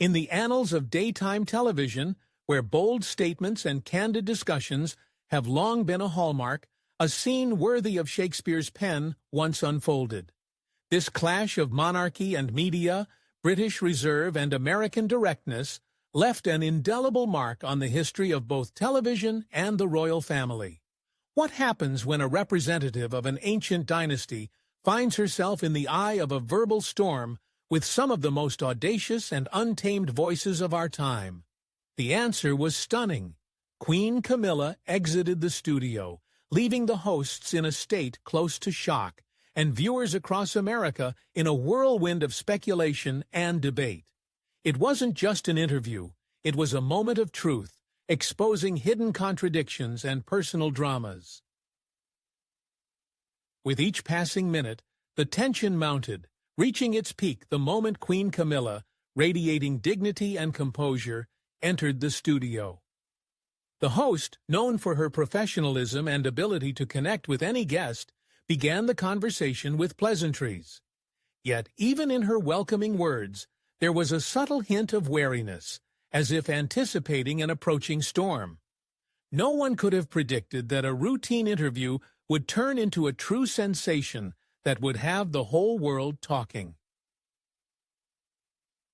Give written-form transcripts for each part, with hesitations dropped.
In the annals of daytime television, where bold statements and candid discussions have long been a hallmark, a scene worthy of Shakespeare's pen once unfolded. This clash of monarchy and media, British reserve and American directness, left an indelible mark on the history of both television and the royal family. What happens when a representative of an ancient dynasty finds herself in the eye of a verbal storm with some of the most audacious and untamed voices of our time? The answer was stunning. Queen Camilla exited the studio, leaving the hosts in a state close to shock, and viewers across America in a whirlwind of speculation and debate. It wasn't just an interview, it was a moment of truth, exposing hidden contradictions and personal dramas. With each passing minute, the tension mounted, reaching its peak the moment Queen Camilla, radiating dignity and composure, entered the studio. The host, known for her professionalism and ability to connect with any guest, began the conversation with pleasantries. Yet, even in her welcoming words, there was a subtle hint of wariness, as if anticipating an approaching storm. No one could have predicted that a routine interview would turn into a true sensation that would have the whole world talking.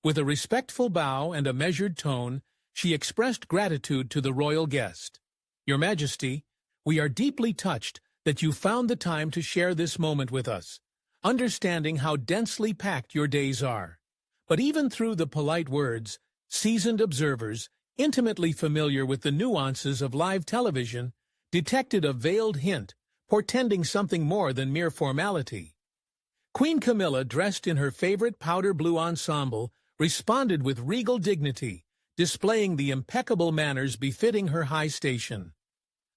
With a respectful bow and a measured tone, she expressed gratitude to the royal guest. "Your Majesty, we are deeply touched that you found the time to share this moment with us, understanding how densely packed your days are." But even through the polite words, seasoned observers, intimately familiar with the nuances of live television, detected a veiled hint, portending something more than mere formality. Queen Camilla, dressed in her favorite powder blue ensemble, responded with regal dignity, displaying the impeccable manners befitting her high station.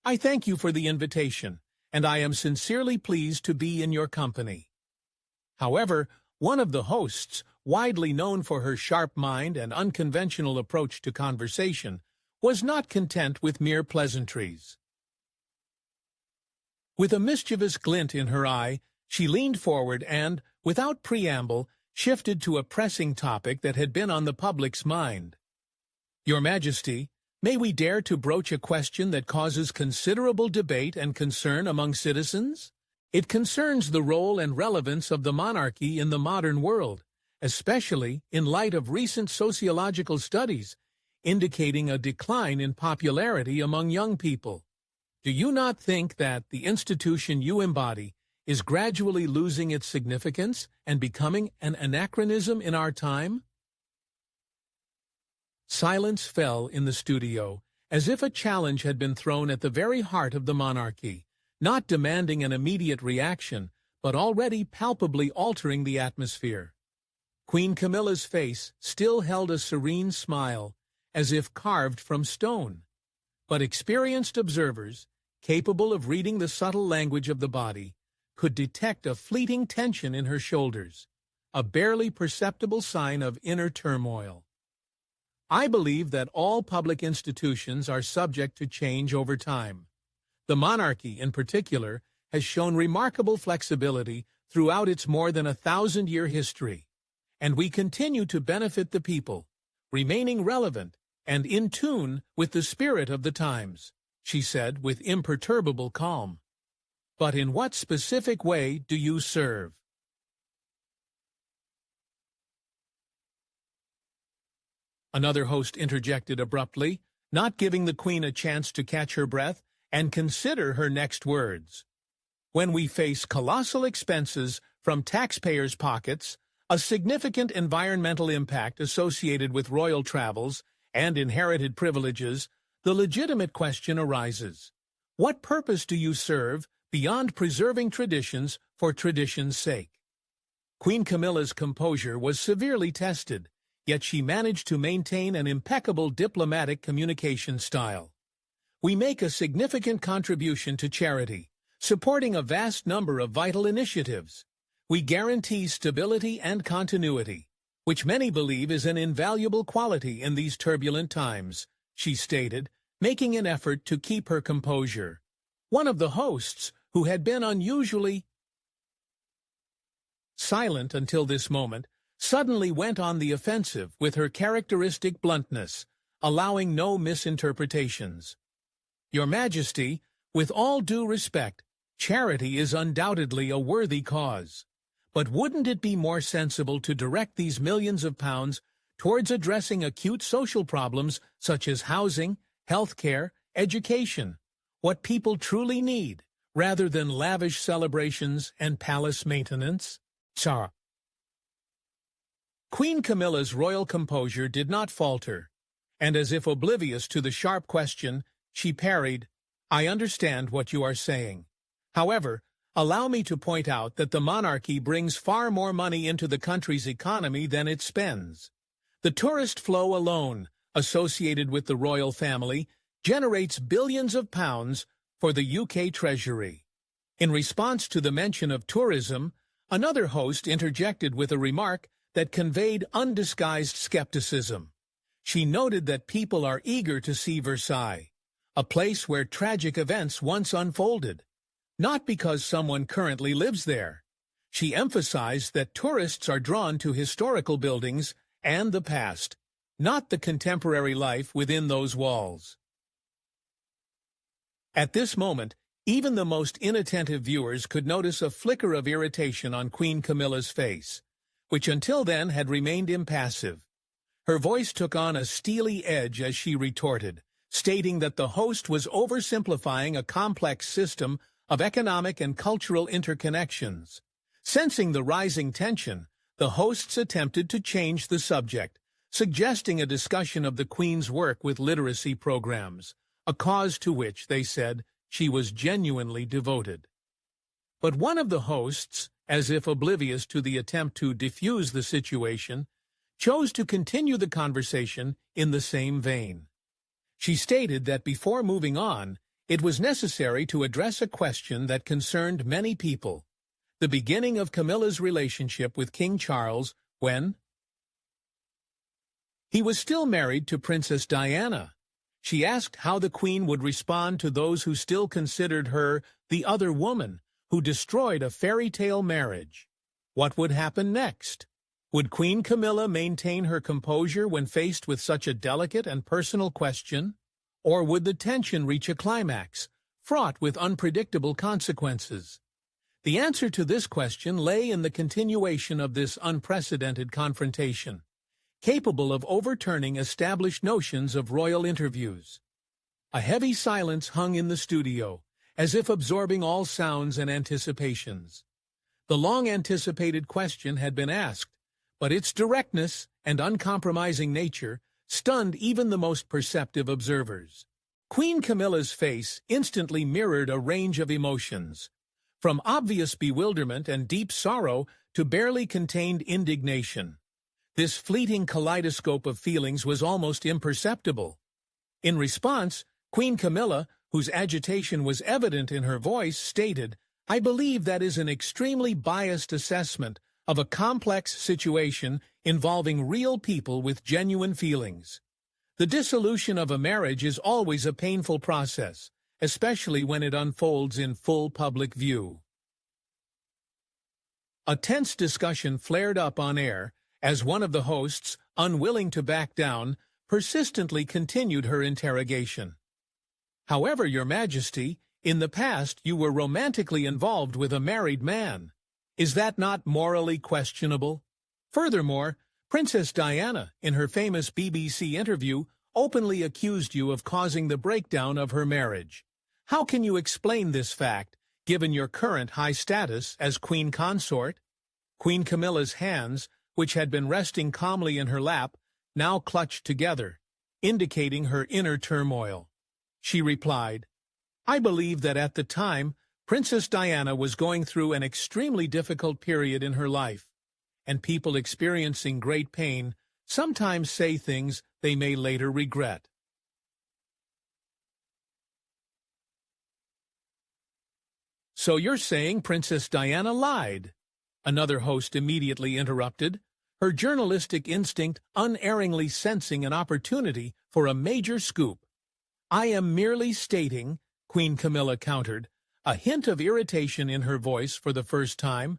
"I thank you for the invitation, and I am sincerely pleased to be in your company." However, one of the hosts, widely known for her sharp mind and unconventional approach to conversation, was not content with mere pleasantries. With a mischievous glint in her eye, she leaned forward and, without preamble, shifted to a pressing topic that had been on the public's mind. "Your Majesty, may we dare to broach a question that causes considerable debate and concern among citizens? It concerns the role and relevance of the monarchy in the modern world, especially in light of recent sociological studies indicating a decline in popularity among young people. Do you not think that the institution you embody is gradually losing its significance and becoming an anachronism in our time?" Silence fell in the studio, as if a challenge had been thrown at the very heart of the monarchy, not demanding an immediate reaction, but already palpably altering the atmosphere. Queen Camilla's face still held a serene smile, as if carved from stone. But experienced observers, capable of reading the subtle language of the body, could detect a fleeting tension in her shoulders, a barely perceptible sign of inner turmoil. "I believe that all public institutions are subject to change over time. The monarchy, in particular, has shown remarkable flexibility throughout its more than 1,000-year history, and we continue to benefit the people, remaining relevant and in tune with the spirit of the times," she said with imperturbable calm. "But in what specific way do you serve?" Another host interjected abruptly, not giving the Queen a chance to catch her breath and consider her next words. "When we face colossal expenses from taxpayers' pockets, a significant environmental impact associated with royal travels, and inherited privileges, the legitimate question arises: what purpose do you serve beyond preserving traditions for tradition's sake?" Queen Camilla's composure was severely tested, yet she managed to maintain an impeccable diplomatic communication style. "We make a significant contribution to charity, supporting a vast number of vital initiatives. We guarantee stability and continuity, which many believe is an invaluable quality in these turbulent times," she stated, making an effort to keep her composure. One of the hosts, who had been unusually silent until this moment, suddenly went on the offensive with her characteristic bluntness, allowing no misinterpretations. Your Majesty, with all due respect, charity is undoubtedly a worthy cause. But wouldn't it be more sensible to direct these millions of pounds towards addressing acute social problems such as housing, healthcare, education, what people truly need, rather than lavish celebrations and palace maintenance? Tsar. Queen Camilla's royal composure did not falter, and as if oblivious to the sharp question, she parried, "I understand what you are saying. However, allow me to point out that the monarchy brings far more money into the country's economy than it spends. The tourist flow alone, associated with the royal family, generates billions of pounds for the UK Treasury." In response to the mention of tourism, another host interjected with a remark that conveyed undisguised skepticism. She noted that people are eager to see Versailles, a place where tragic events once unfolded, not because someone currently lives there. She emphasized that tourists are drawn to historical buildings and the past, not the contemporary life within those walls. At this moment, even the most inattentive viewers could notice a flicker of irritation on Queen Camilla's face, which until then had remained impassive. Her voice took on a steely edge as she retorted, stating that the host was oversimplifying a complex system of economic and cultural interconnections. Sensing the rising tension, the hosts attempted to change the subject, suggesting a discussion of the Queen's work with literacy programs, a cause to which, they said, she was genuinely devoted. But one of the hosts, as if oblivious to the attempt to defuse the situation, chose to continue the conversation in the same vein. She stated that before moving on, it was necessary to address a question that concerned many people: the beginning of Camilla's relationship with King Charles when he was still married to Princess Diana. She asked how the Queen would respond to those who still considered her the other woman who destroyed a fairy tale marriage. What would happen next? Would Queen Camilla maintain her composure when faced with such a delicate and personal question? Or would the tension reach a climax, fraught with unpredictable consequences? The answer to this question lay in the continuation of this unprecedented confrontation, capable of overturning established notions of royal interviews. A heavy silence hung in the studio, as if absorbing all sounds and anticipations. The long-anticipated question had been asked, but its directness and uncompromising nature stunned even the most perceptive observers. Queen Camilla's face instantly mirrored a range of emotions, from obvious bewilderment and deep sorrow to barely contained indignation. This fleeting kaleidoscope of feelings was almost imperceptible. In response, Queen Camilla, whose agitation was evident in her voice, stated, "I believe that is an extremely biased assessment of a complex situation involving real people with genuine feelings. The dissolution of a marriage is always a painful process, especially when it unfolds in full public view." A tense discussion flared up on air as one of the hosts, unwilling to back down, persistently continued her interrogation. "However, Your Majesty, in the past you were romantically involved with a married man. Is that not morally questionable? Furthermore, Princess Diana, in her famous BBC interview, openly accused you of causing the breakdown of her marriage. How can you explain this fact, given your current high status as Queen Consort?" Queen Camilla's hands, which had been resting calmly in her lap, now clutched together, indicating her inner turmoil. She replied, "I believe that at the time, Princess Diana was going through an extremely difficult period in her life, and people experiencing great pain sometimes say things they may later regret." "So you're saying Princess Diana lied?" another host immediately interrupted, her journalistic instinct unerringly sensing an opportunity for a major scoop. "I am merely stating," Queen Camilla countered, a hint of irritation in her voice for the first time,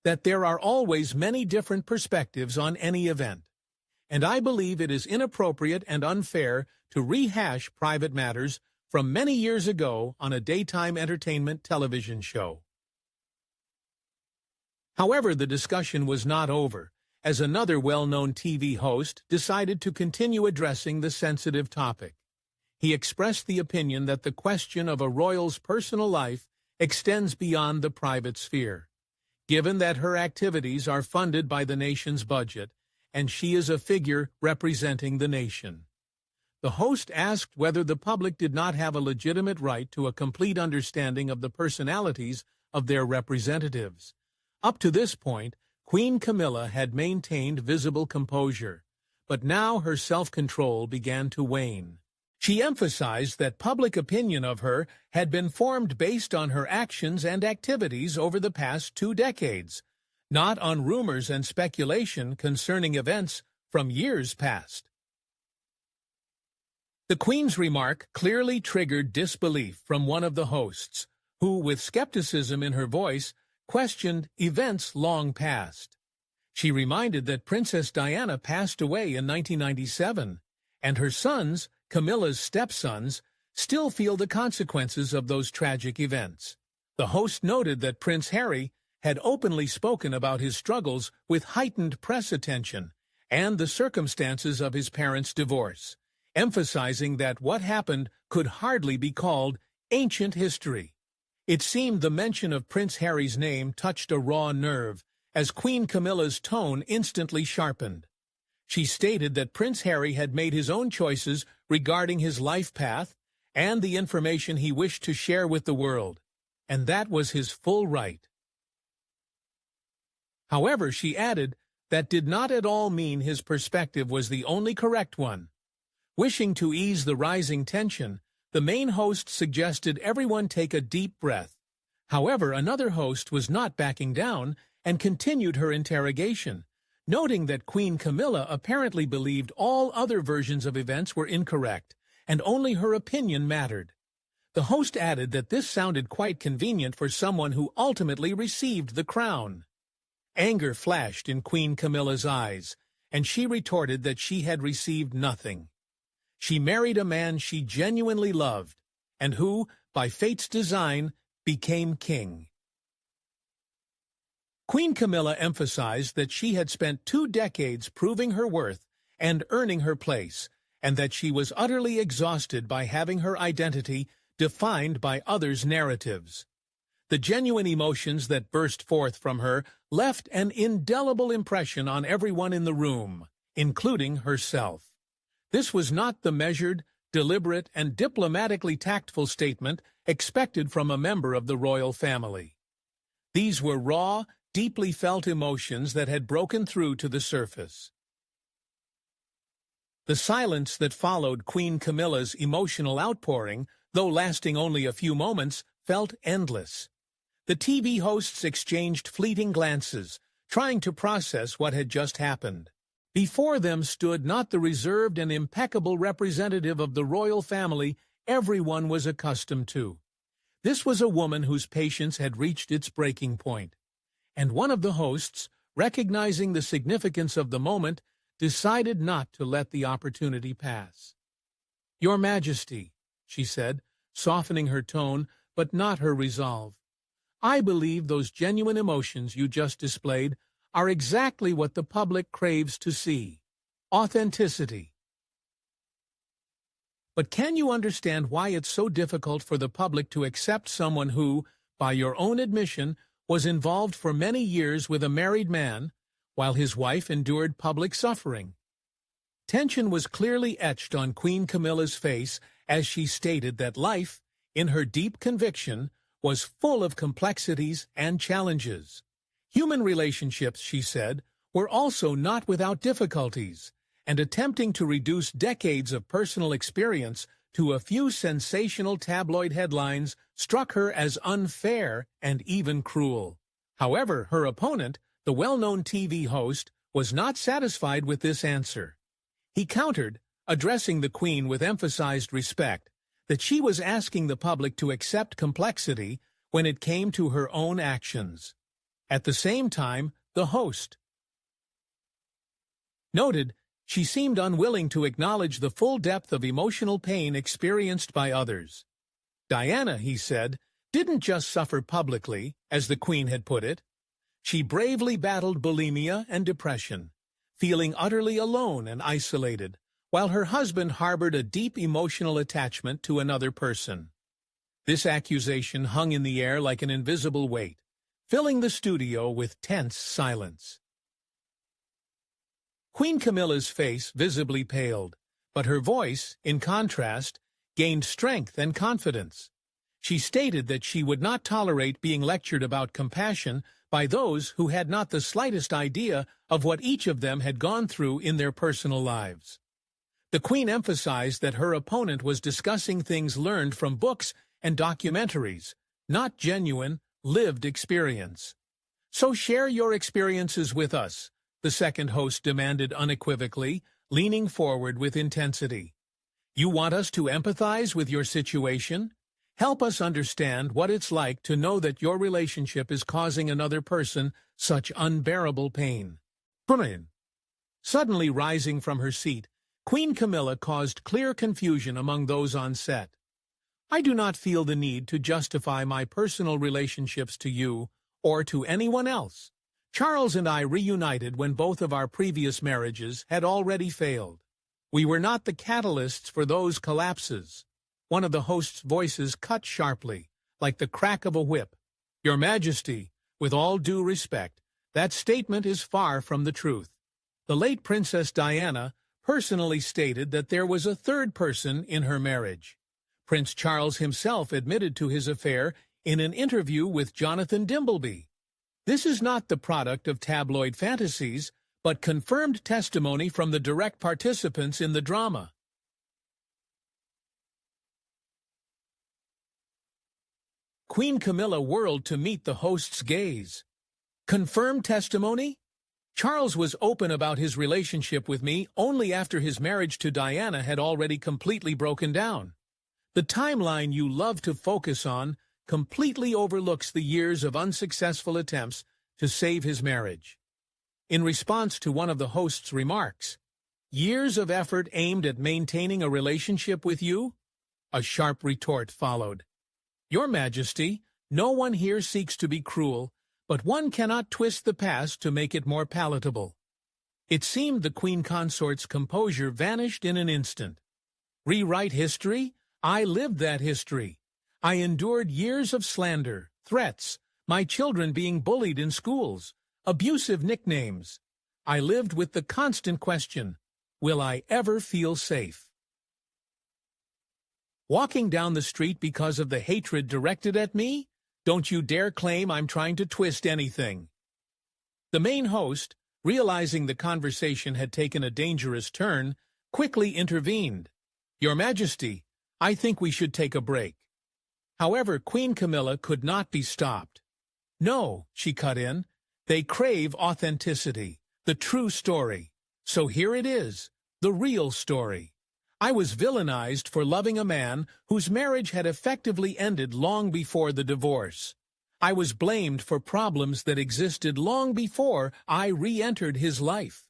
that there are always many different perspectives on any event, and I believe it is inappropriate and unfair to rehash private matters from many years ago on a daytime entertainment television show. However, the discussion was not over, as another well-known TV host decided to continue addressing the sensitive topic. He expressed the opinion that the question of a royal's personal life extends beyond the private sphere, given that her activities are funded by the nation's budget, and she is a figure representing the nation. The host asked whether the public did not have a legitimate right to a complete understanding of the personalities of their representatives. Up to this point, Queen Camilla had maintained visible composure, but now her self-control began to wane. She emphasized that public opinion of her had been formed based on her actions and activities over the past 2 decades, not on rumors and speculation concerning events from years past. The Queen's remark clearly triggered disbelief from one of the hosts, who, with skepticism in her voice, questioned events long past. She reminded that Princess Diana passed away in 1997, and her sons, Camilla's stepsons, still feel the consequences of those tragic events. The host noted that Prince Harry had openly spoken about his struggles with heightened press attention and the circumstances of his parents' divorce, emphasizing that what happened could hardly be called ancient history. It seemed the mention of Prince Harry's name touched a raw nerve, as Queen Camilla's tone instantly sharpened. She stated that Prince Harry had made his own choices regarding his life path and the information he wished to share with the world, and that was his full right. However, she added, that did not at all mean his perspective was the only correct one. Wishing to ease the rising tension, the main host suggested everyone take a deep breath. However, another host was not backing down and continued her interrogation, noting that Queen Camilla apparently believed all other versions of events were incorrect, and only her opinion mattered. The host added that this sounded quite convenient for someone who ultimately received the crown. Anger flashed in Queen Camilla's eyes, and she retorted that she had received nothing. She married a man she genuinely loved, and who, by fate's design, became king. Queen Camilla emphasized that she had spent 2 decades proving her worth and earning her place, and that she was utterly exhausted by having her identity defined by others' narratives. The genuine emotions that burst forth from her left an indelible impression on everyone in the room, including herself. This was not the measured, deliberate, and diplomatically tactful statement expected from a member of the royal family. These were raw, deeply felt emotions that had broken through to the surface. The silence that followed Queen Camilla's emotional outpouring, though lasting only a few moments, felt endless. The TV hosts exchanged fleeting glances, trying to process what had just happened. Before them stood not the reserved and impeccable representative of the royal family everyone was accustomed to. This was a woman whose patience had reached its breaking point, and one of the hosts, recognizing the significance of the moment, decided not to let the opportunity pass. "Your Majesty," she said, softening her tone, but not her resolve, "I believe those genuine emotions you just displayed are exactly what the public craves to see: authenticity. But can you understand why it's so difficult for the public to accept someone who, by your own admission, was involved for many years with a married man, while his wife endured public suffering?" Tension was clearly etched on Queen Camilla's face as she stated that life, in her deep conviction, was full of complexities and challenges. Human relationships, she said, were also not without difficulties, and attempting to reduce decades of personal experience to a few sensational tabloid headlines struck her as unfair and even cruel. However, her opponent, the well-known TV host, was not satisfied with this answer. He countered, addressing the Queen with emphasized respect, that she was asking the public to accept complexity when it came to her own actions. At the same time, the host noted she seemed unwilling to acknowledge the full depth of emotional pain experienced by others. Diana, he said, didn't just suffer publicly, as the Queen had put it. She bravely battled bulimia and depression, feeling utterly alone and isolated, while her husband harbored a deep emotional attachment to another person. This accusation hung in the air like an invisible weight, filling the studio with tense silence. Queen Camilla's face visibly paled, but her voice, in contrast, gained strength and confidence. She stated that she would not tolerate being lectured about compassion by those who had not the slightest idea of what each of them had gone through in their personal lives. The Queen emphasized that her opponent was discussing things learned from books and documentaries, not genuine, lived experience. "So share your experiences with us," the second host demanded unequivocally, leaning forward with intensity. "You want us to empathize with your situation? Help us understand what it's like to know that your relationship is causing another person such unbearable pain." Suddenly rising from her seat, Queen Camilla caused clear confusion among those on set. "I do not feel the need to justify my personal relationships to you or to anyone else. Charles and I reunited when both of our previous marriages had already failed. We were not the catalysts for those collapses." One of the host's voices cut sharply, like the crack of a whip. "Your Majesty, with all due respect, that statement is far from the truth. The late Princess Diana personally stated that there was a third person in her marriage. Prince Charles himself admitted to his affair in an interview with Jonathan Dimbleby. This is not the product of tabloid fantasies, but confirmed testimony from the direct participants in the drama." Queen Camilla whirled to meet the host's gaze. "Confirmed testimony? Charles was open about his relationship with me only after his marriage to Diana had already completely broken down. The timeline you love to focus on completely overlooks the years of unsuccessful attempts to save his marriage." In response to one of the host's remarks, "Years of effort aimed at maintaining a relationship with you?" a sharp retort followed. "Your Majesty, no one here seeks to be cruel, but one cannot twist the past to make it more palatable." It seemed the Queen Consort's composure vanished in an instant. "Rewrite history? I lived that history. I endured years of slander, threats, my children being bullied in schools, abusive nicknames. I lived with the constant question, will I ever feel safe? Walking down the street because of the hatred directed at me? Don't you dare claim I'm trying to twist anything." The main host, realizing the conversation had taken a dangerous turn, quickly intervened. "Your Majesty, I think we should take a break." However, Queen Camilla could not be stopped. "No," she cut in, "they crave authenticity, the true story. So here it is, the real story. I was villainized for loving a man whose marriage had effectively ended long before the divorce. I was blamed for problems that existed long before I re-entered his life.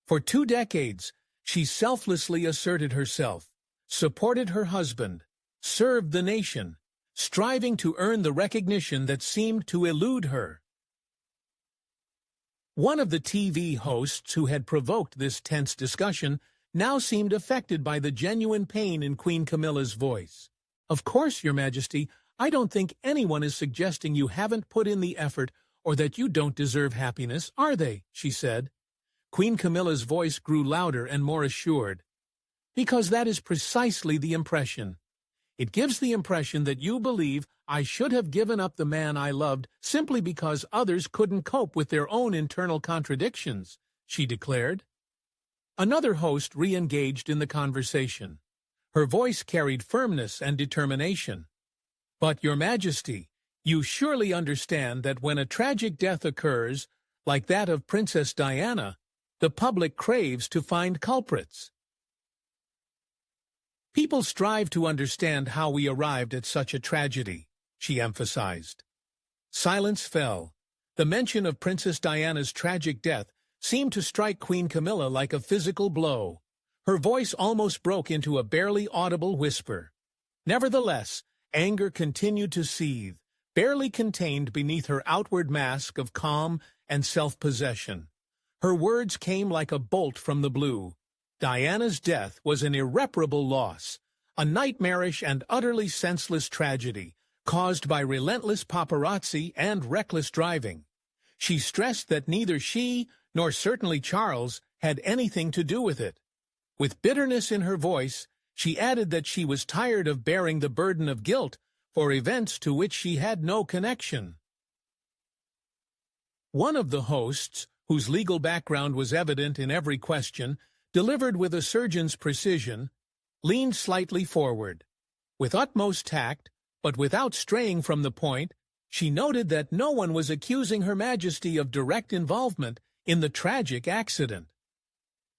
For 2 decades, she selflessly asserted herself, supported her husband, served the nation, striving to earn the recognition that seemed to elude her." One of the TV hosts who had provoked this tense discussion now seemed affected by the genuine pain in Queen Camilla's voice. "Of course, Your Majesty, I don't think anyone is suggesting you haven't put in the effort or that you don't deserve happiness, are they?" she said. Queen Camilla's voice grew louder and more assured. "Because that is precisely the impression. It gives the impression that you believe I should have given up the man I loved simply because others couldn't cope with their own internal contradictions," she declared. Another host re-engaged in the conversation. Her voice carried firmness and determination. "But, Your Majesty, you surely understand that when a tragic death occurs, like that of Princess Diana, the public craves to find culprits. People strive to understand how we arrived at such a tragedy," she emphasized. Silence fell. The mention of Princess Diana's tragic death seemed to strike Queen Camilla like a physical blow. Her voice almost broke into a barely audible whisper. Nevertheless, anger continued to seethe, barely contained beneath her outward mask of calm and self-possession. Her words came like a bolt from the blue. Diana's death was an irreparable loss, a nightmarish and utterly senseless tragedy caused by relentless paparazzi and reckless driving. She stressed that neither she nor certainly Charles had anything to do with it. With bitterness in her voice, she added that she was tired of bearing the burden of guilt for events to which she had no connection. One of the hosts, whose legal background was evident in every question, delivered with a surgeon's precision, leaned slightly forward. With utmost tact, but without straying from the point, she noted that no one was accusing Her Majesty of direct involvement in the tragic accident.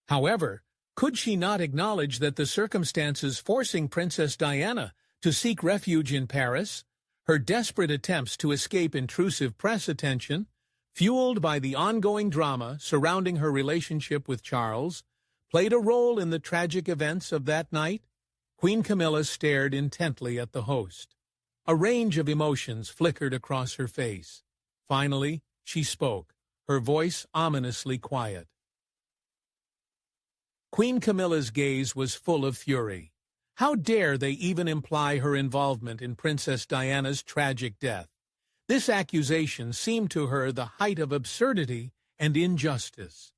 However, could she not acknowledge that the circumstances forcing Princess Diana to seek refuge in Paris, her desperate attempts to escape intrusive press attention, fueled by the ongoing drama surrounding her relationship with Charles, played a role in the tragic events of that night? Queen Camilla stared intently at the host. A range of emotions flickered across her face. Finally, she spoke, her voice ominously quiet. Queen Camilla's gaze was full of fury. How dare they even imply her involvement in Princess Diana's tragic death? This accusation seemed to her the height of absurdity and injustice.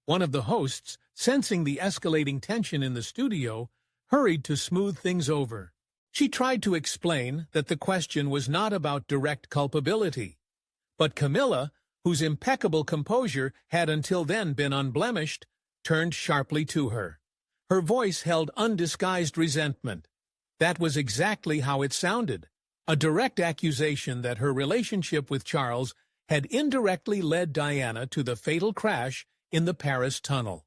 One of the hosts, sensing the escalating tension in the studio, hurried to smooth things over. She tried to explain that the question was not about direct culpability. But Camilla, whose impeccable composure had until then been unblemished, turned sharply to her. Her voice held undisguised resentment. That was exactly how it sounded, a direct accusation that her relationship with Charles had indirectly led Diana to the fatal crash in the Paris tunnel.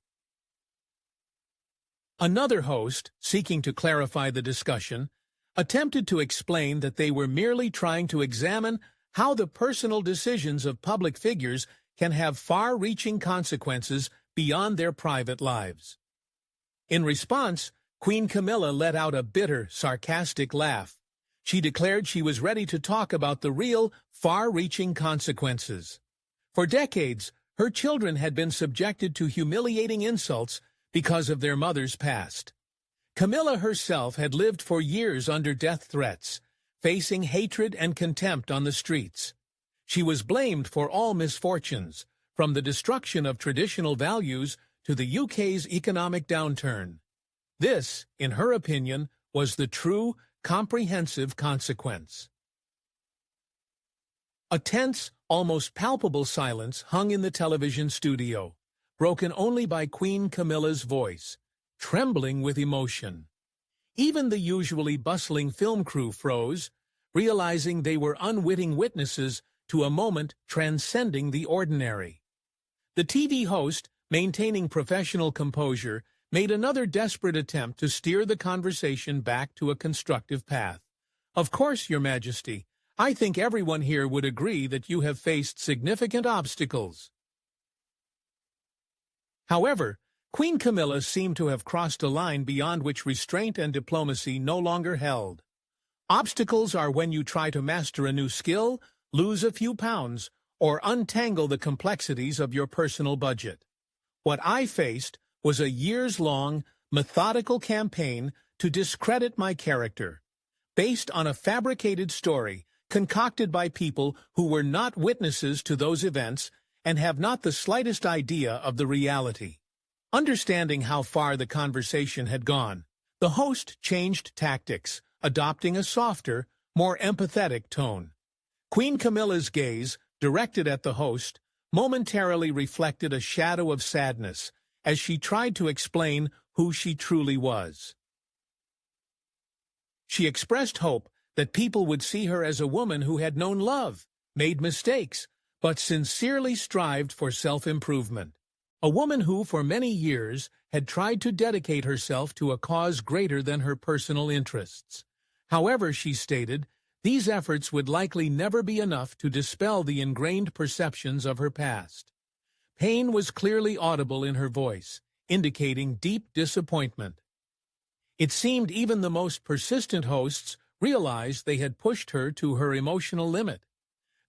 Another host, seeking to clarify the discussion, attempted to explain that they were merely trying to examine how the personal decisions of public figures can have far-reaching consequences beyond their private lives. In response, Queen Camilla let out a bitter, sarcastic laugh. She declared she was ready to talk about the real, far-reaching consequences. For decades, her children had been subjected to humiliating insults because of their mother's past. Camilla herself had lived for years under death threats, facing hatred and contempt on the streets. She was blamed for all misfortunes, from the destruction of traditional values to the UK's economic downturn. This, in her opinion, was the true, comprehensive consequence. A tense, almost palpable silence hung in the television studio, broken only by Queen Camilla's voice, trembling with emotion. Even the usually bustling film crew froze, realizing they were unwitting witnesses to a moment transcending the ordinary. The TV host, maintaining professional composure, made another desperate attempt to steer the conversation back to a constructive path. Of course, Your Majesty, I think everyone here would agree that you have faced significant obstacles. However, Queen Camilla seemed to have crossed a line beyond which restraint and diplomacy no longer held. Obstacles are when you try to master a new skill, lose a few pounds, or untangle the complexities of your personal budget. What I faced was a years-long, methodical campaign to discredit my character, based on a fabricated story concocted by people who were not witnesses to those events and have not the slightest idea of the reality. Understanding how far the conversation had gone, the host changed tactics, adopting a softer, more empathetic tone. Queen Camilla's gaze, directed at the host, momentarily reflected a shadow of sadness as she tried to explain who she truly was. She expressed hope that people would see her as a woman who had known love, made mistakes, but sincerely strived for self-improvement. A woman who, for many years, had tried to dedicate herself to a cause greater than her personal interests. However, she stated, these efforts would likely never be enough to dispel the ingrained perceptions of her past. Pain was clearly audible in her voice, indicating deep disappointment. It seemed even the most persistent hosts realized they had pushed her to her emotional limit.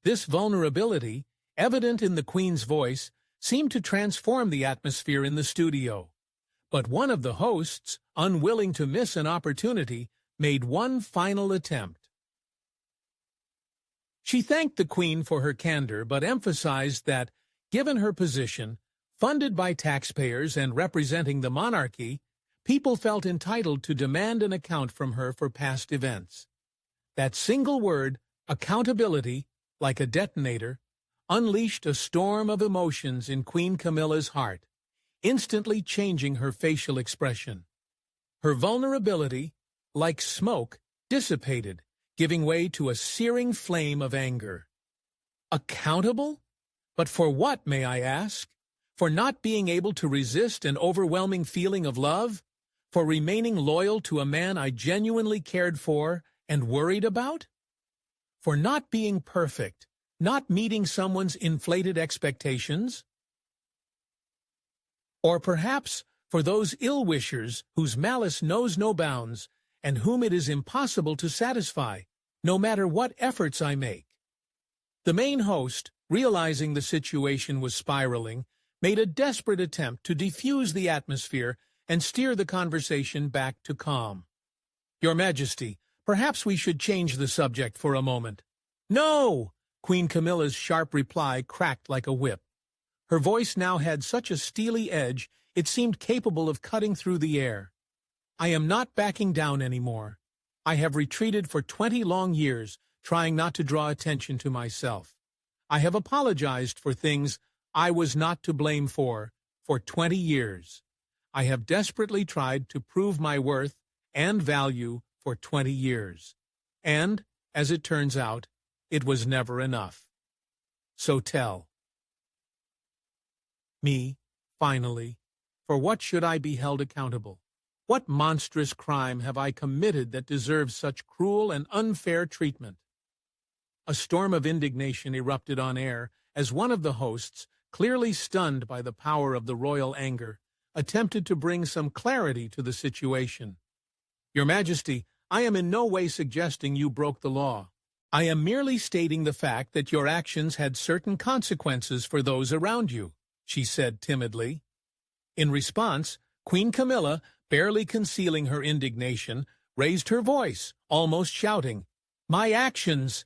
This vulnerability, evident in the Queen's voice, seemed to transform the atmosphere in the studio. But one of the hosts, unwilling to miss an opportunity, made one final attempt. She thanked the Queen for her candor but emphasized that, given her position, funded by taxpayers and representing the monarchy, people felt entitled to demand an account from her for past events. That single word, accountability, like a detonator, unleashed a storm of emotions in Queen Camilla's heart, instantly changing her facial expression. Her vulnerability, like smoke, dissipated, giving way to a searing flame of anger. Accountable? But for what, may I ask? For not being able to resist an overwhelming feeling of love? For remaining loyal to a man I genuinely cared for and worried about? For not being perfect, not meeting someone's inflated expectations? Or perhaps for those ill-wishers whose malice knows no bounds and whom it is impossible to satisfy, no matter what efforts I make. The main host, realizing the situation was spiraling, made a desperate attempt to defuse the atmosphere and steer the conversation back to calm. Your Majesty, perhaps we should change the subject for a moment. No! Queen Camilla's sharp reply cracked like a whip. Her voice now had such a steely edge it seemed capable of cutting through the air. I am not backing down anymore. I have retreated for 20 long years, trying not to draw attention to myself. I have apologized for things I was not to blame for 20 years. I have desperately tried to prove my worth and value for 20 years. And, as it turns out, it was never enough. So tell me, finally, for what should I be held accountable? What monstrous crime have I committed that deserves such cruel and unfair treatment? A storm of indignation erupted on air as one of the hosts, clearly stunned by the power of the royal anger, attempted to bring some clarity to the situation. Your Majesty, I am in no way suggesting you broke the law. I am merely stating the fact that your actions had certain consequences for those around you, she said timidly. In response, Queen Camilla, barely concealing her indignation, raised her voice, almost shouting, "My actions!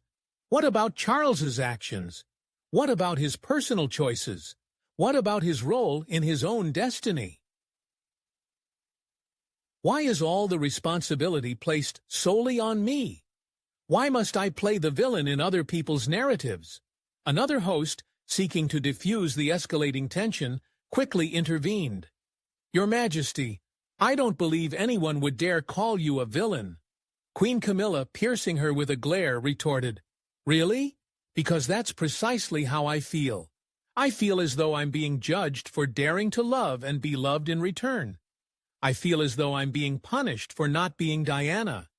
What about Charles's actions? What about his personal choices? What about his role in his own destiny? Why is all the responsibility placed solely on me? Why must I play the villain in other people's narratives?" Another host, seeking to diffuse the escalating tension, quickly intervened. Your Majesty, I don't believe anyone would dare call you a villain. Queen Camilla, piercing her with a glare, retorted, Really? Because that's precisely how I feel. I feel as though I'm being judged for daring to love and be loved in return. I feel as though I'm being punished for not being Diana,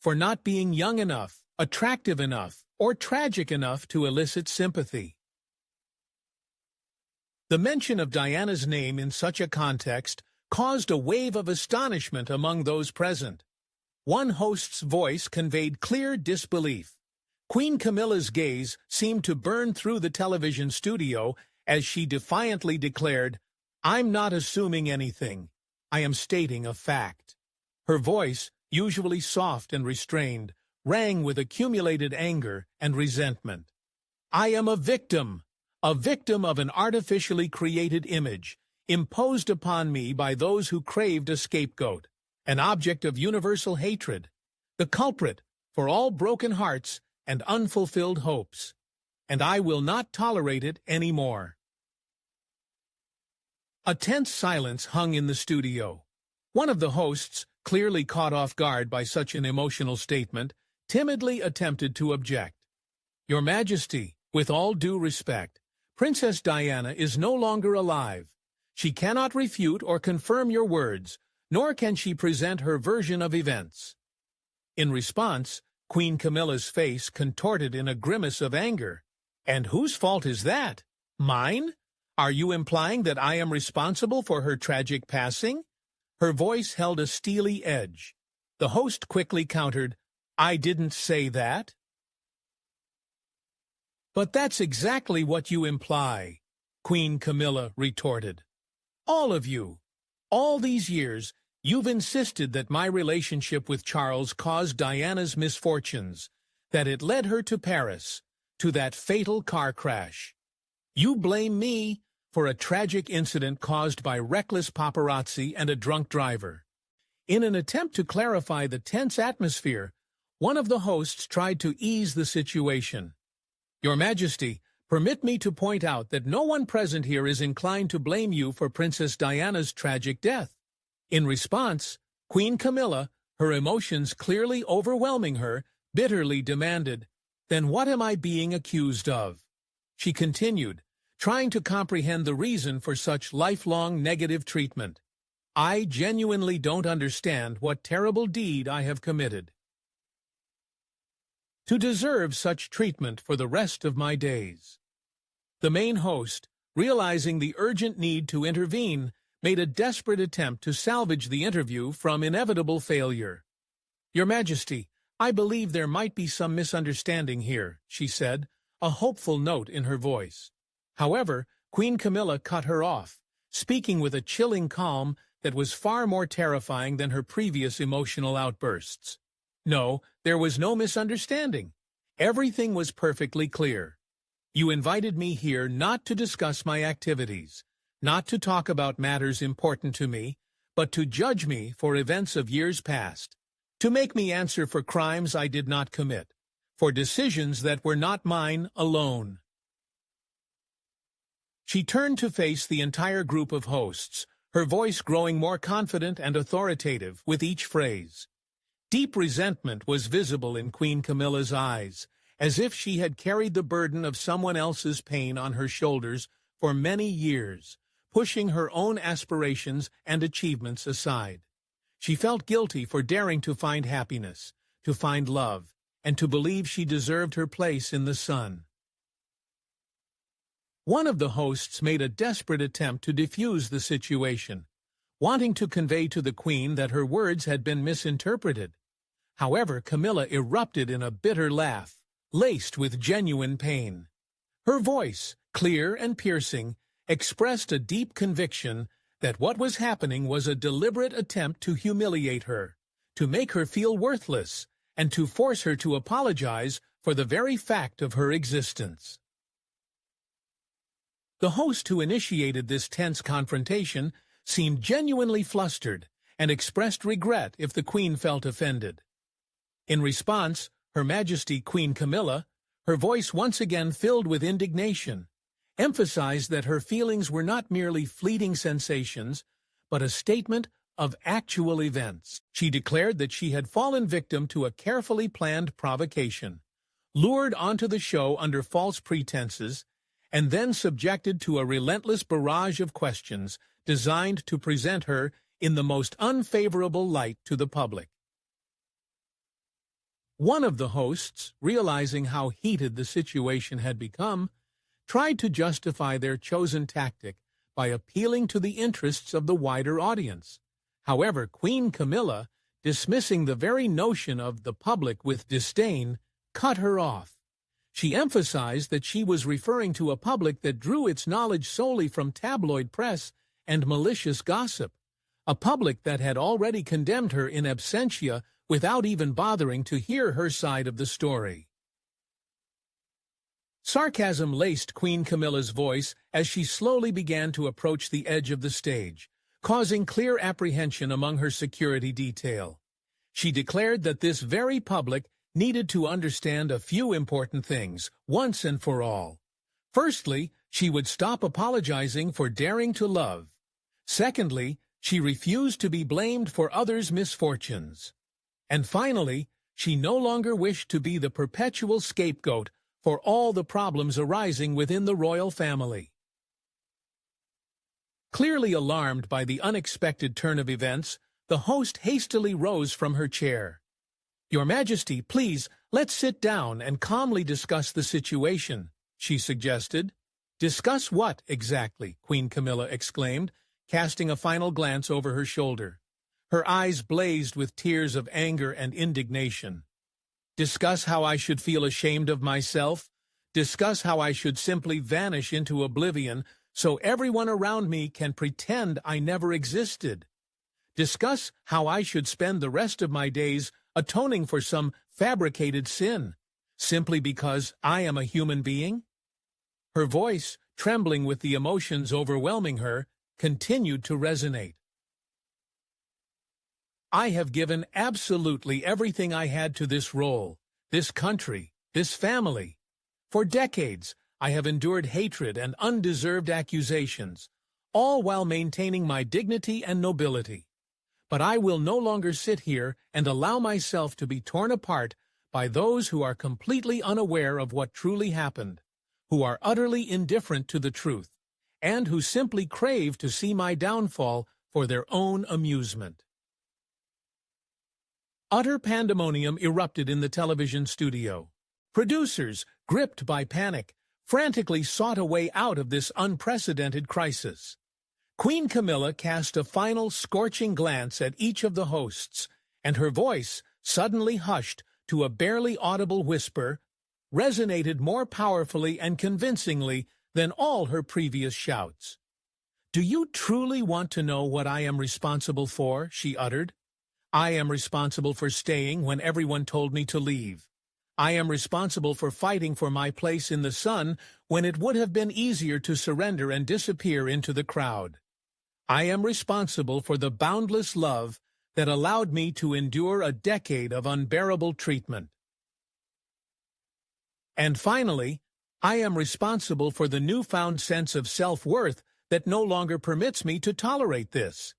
for not being young enough, attractive enough, or tragic enough to elicit sympathy. The mention of Diana's name in such a context caused a wave of astonishment among those present. One host's voice conveyed clear disbelief. Queen Camilla's gaze seemed to burn through the television studio as she defiantly declared, I'm not assuming anything. I am stating a fact. Her voice, usually soft and restrained, rang with accumulated anger and resentment. I am a victim of an artificially created image, imposed upon me by those who craved a scapegoat, an object of universal hatred, the culprit for all broken hearts and unfulfilled hopes, and I will not tolerate it any more. A tense silence hung in the studio. One of the hosts, clearly caught off guard by such an emotional statement, timidly attempted to object. Your Majesty, with all due respect, Princess Diana is no longer alive. She cannot refute or confirm your words, nor can she present her version of events. In response, Queen Camilla's face contorted in a grimace of anger. "And whose fault is that? Mine? Are you implying that I am responsible for her tragic passing?" Her voice held a steely edge. The host quickly countered, "I didn't say that." "But that's exactly what you imply," Queen Camilla retorted. "All of you. All these years, you've insisted that my relationship with Charles caused Diana's misfortunes, that it led her to Paris, to that fatal car crash. You blame me for a tragic incident caused by reckless paparazzi and a drunk driver." In an attempt to clarify the tense atmosphere, one of the hosts tried to ease the situation. "Your Majesty, permit me to point out that no one present here is inclined to blame you for Princess Diana's tragic death." In response, Queen Camilla, her emotions clearly overwhelming her, bitterly demanded, "Then what am I being accused of?" She continued, trying to comprehend the reason for such lifelong negative treatment. "I genuinely don't understand what terrible deed I have committed to deserve such treatment for the rest of my days." The main host, realizing the urgent need to intervene, made a desperate attempt to salvage the interview from inevitable failure. "Your Majesty, I believe there might be some misunderstanding here," she said, a hopeful note in her voice. However, Queen Camilla cut her off, speaking with a chilling calm that was far more terrifying than her previous emotional outbursts. "No, there was no misunderstanding. Everything was perfectly clear. You invited me here not to discuss my activities, not to talk about matters important to me, but to judge me for events of years past, to make me answer for crimes I did not commit, for decisions that were not mine alone." She turned to face the entire group of hosts, her voice growing more confident and authoritative with each phrase. Deep resentment was visible in Queen Camilla's eyes, as if she had carried the burden of someone else's pain on her shoulders for many years, pushing her own aspirations and achievements aside. She felt guilty for daring to find happiness, to find love, and to believe she deserved her place in the sun. One of the hosts made a desperate attempt to defuse the situation, wanting to convey to the Queen that her words had been misinterpreted. However, Camilla erupted in a bitter laugh, laced with genuine pain. Her voice, clear and piercing, expressed a deep conviction that what was happening was a deliberate attempt to humiliate her, to make her feel worthless, and to force her to apologize for the very fact of her existence. The host who initiated this tense confrontation seemed genuinely flustered and expressed regret if the Queen felt offended. In response, Her Majesty Queen Camilla, her voice once again filled with indignation, emphasized that her feelings were not merely fleeting sensations, but a statement of actual events. She declared that she had fallen victim to a carefully planned provocation, lured onto the show under false pretenses, and then subjected to a relentless barrage of questions designed to present her in the most unfavorable light to the public. One of the hosts, realizing how heated the situation had become, tried to justify their chosen tactic by appealing to the interests of the wider audience. However, Queen Camilla, dismissing the very notion of the public with disdain, cut her off. She emphasized that she was referring to a public that drew its knowledge solely from tabloid press and malicious gossip, a public that had already condemned her in absentia without even bothering to hear her side of the story. Sarcasm laced Queen Camilla's voice as she slowly began to approach the edge of the stage, causing clear apprehension among her security detail. She declared that this very public needed to understand a few important things, once and for all. Firstly, she would stop apologizing for daring to love. Secondly, she refused to be blamed for others' misfortunes. And finally, she no longer wished to be the perpetual scapegoat for all the problems arising within the royal family. Clearly alarmed by the unexpected turn of events, the host hastily rose from her chair. "Your Majesty, please, "Let's sit down and calmly discuss the situation," she suggested. "Discuss what, exactly?" Queen Camilla exclaimed, casting a final glance over her shoulder. Her eyes blazed with tears of anger and indignation. "Discuss how I should feel ashamed of myself? Discuss how I should simply vanish into oblivion so everyone around me can pretend I never existed? Discuss how I should spend the rest of my days atoning for some fabricated sin, simply because I am a human being?" Her voice, trembling with the emotions overwhelming her, continued to resonate. "I have given absolutely everything I had to this role, this country, this family. For decades, I have endured hatred and undeserved accusations, all while maintaining my dignity and nobility. But I will no longer sit here and allow myself to be torn apart by those who are completely unaware of what truly happened, who are utterly indifferent to the truth, and who simply crave to see my downfall for their own amusement." Utter pandemonium erupted in the television studio. Producers, gripped by panic, frantically sought a way out of this unprecedented crisis. Queen Camilla cast a final scorching glance at each of the hosts, and her voice, suddenly hushed to a barely audible whisper, resonated more powerfully and convincingly than all her previous shouts. "Do you truly want to know what I am responsible for?" she uttered. "I am responsible for staying when everyone told me to leave. I am responsible for fighting for my place in the sun when it would have been easier to surrender and disappear into the crowd. I am responsible for the boundless love that allowed me to endure a decade of unbearable treatment. And finally, I am responsible for the newfound sense of self-worth that no longer permits me to tolerate this."